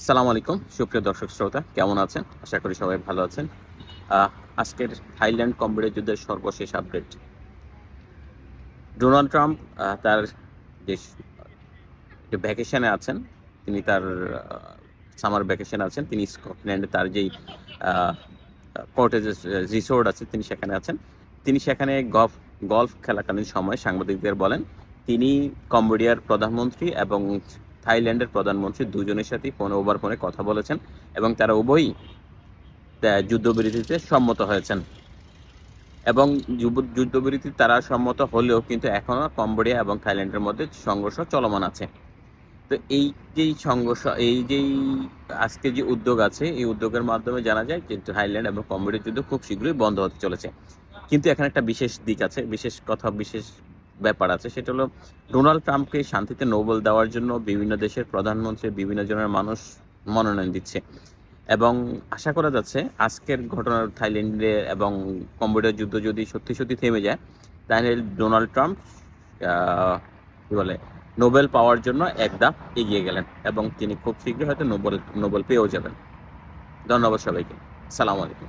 সালামু আলাইকুম সুপ্রিয় দর্শক শ্রোতা, কেমন আছেন? আশা করি সবাই ভালো আছেন। আজকের থাইল্যান্ড কম্বোডিয়া যুদ্ধের সর্বশেষ আপডেট। ডোনাল্ড ট্রাম্প তার যে ভ্যাকেশনে আছেন, তিনি তার সামার ভ্যাকেশনে আছেন। তিনি স্কটল্যান্ডে তার যেই কটেজ রিসোর্ট আছে, তিনি সেখানে আছেন। তিনি সেখানে গল্ফ খেলাকালীন সময় সাংবাদিকদের বলেন তিনি কম্বোডিয়ার প্রধানমন্ত্রী এবং থাইল্যান্ডের প্রধানমন্ত্রী দুজনের সাথেই ফোনে কথা বলেছেন এবং তারা উভয়ই যুদ্ধবিরতিতে সম্মত হয়েছেন। এবং যুদ্ধবিরতি তারা সম্মত হলেও কিন্তু এখনো কম্বোডিয়া এবং থাইল্যান্ডের মধ্যে সংঘর্ষ চলমান আছে। তো এই যেই আজকে যে উদ্যোগ আছে, এই উদ্যোগের মাধ্যমে জানা যায় যে থাইল্যান্ড এবং কম্বোডিয়ার যুদ্ধ খুব শীঘ্রই বন্ধ হতে চলেছে। কিন্তু এখানে একটা বিশেষ দিক আছে, বিশেষ ব্যাপার আছে। সেটা হলো ডোনাল্ড ট্রাম্পকে শান্তিতে নোবেল দেওয়ার জন্য বিভিন্ন দেশের প্রধানমন্ত্রী, বিভিন্ন জনের মানুষ মনোনয়ন দিচ্ছে এবং আশা করা যাচ্ছে আজকের ঘটনার থাইল্যান্ডে এবং কম্বোডিয়ার যুদ্ধ যদি সত্যি থেমে যায়, তাহলে ডোনাল্ড ট্রাম্প কি বলে নোবেল পাওয়ার জন্য এক ধাপ এগিয়ে গেলেন এবং তিনি খুব শীঘ্রই হয়তো নোবেল পেয়েও যাবেন। ধন্যবাদ সবাইকে। সালাম আলাইকুম।